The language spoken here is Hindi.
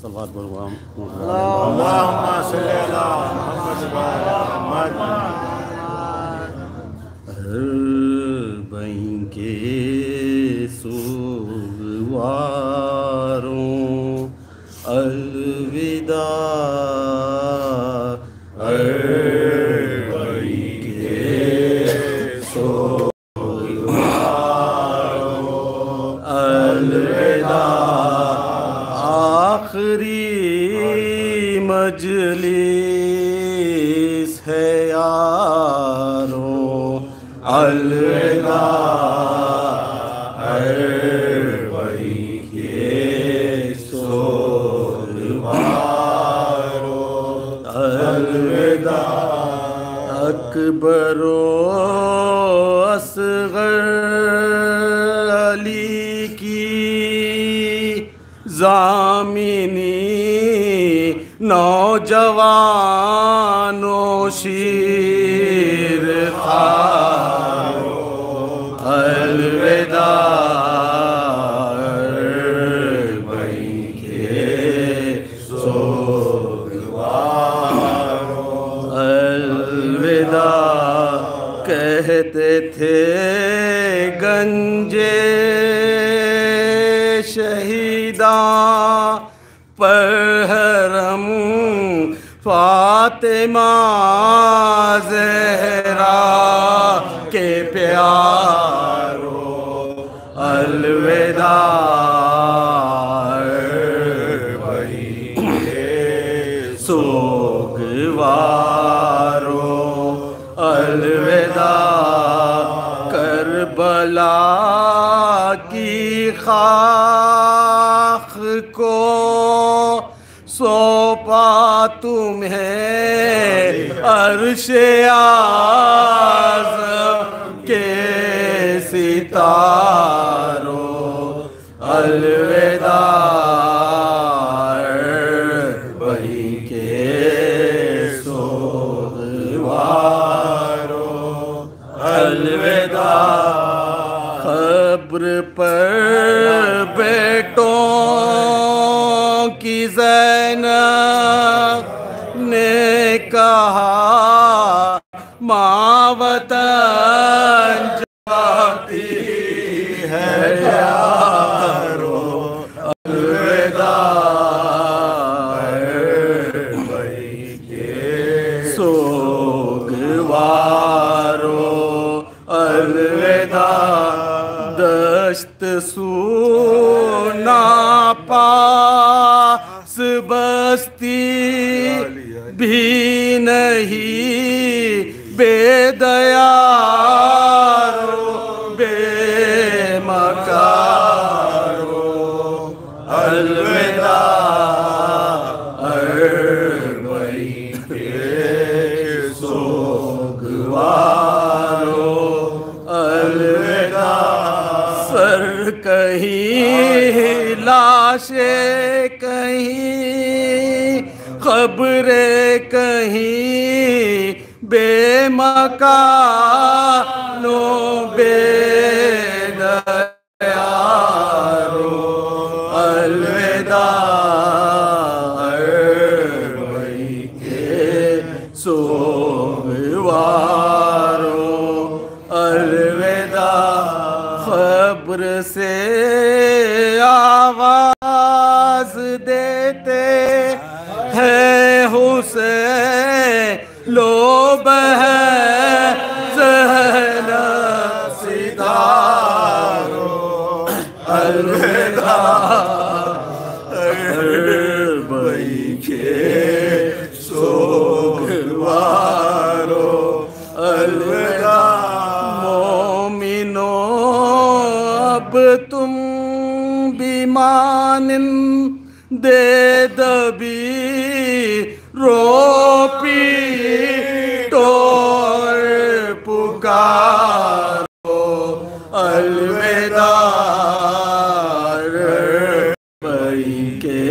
सलवात बढ़वा अल्लाहुम्मा सल्ली अला मुहम्मद व अला मुहम्मद। बहीं के सोगवारों अलविदा, बहीं के सोगवारों अलविदा। आखिरी मजलिस है यारों अलविदा, वही के सोगवारों अलविदा। अकबरो असगर अली की ज़ामिनी नौजवानों शीर खारों अलविदा, वहीं के सोगवारों अलविदा। कहते थे गंजे शहीदा पर हरम फातिमा ज़हरा के प्यारों अलविदा, वहीं के सोगवारों अलविदा। करबला की खाख को सौंपा तुम्हें अर्शे आज़म के सितारों अलविदा, वहीं के सोगवारों अलविदा। खब्र पर बेटों की ज़ैनब ने कहा माँ वतन जाती है यारों अलविदा, वहीं के सोगवारों अलविदा। दश्त सूना पास बस्ती भी नहीं बेदयारों बेमकारों अलविदा, वहीं के सोगवारों अलविदा। सर कहीं लाशें कहीं खबरे कहीं बेमकानों बेदयारों अलविदा, वहीं के सोगवारों अलविदा। खबर से आवाज देते हैं हुसैन लो बहन ज़ैनब सितारों अलविदा, वहीं के सोगवारों अलविदा। मोमिनो अब तुम भी मानिंदे दबी रो पीटो पुकारो अलविदा, वहीं के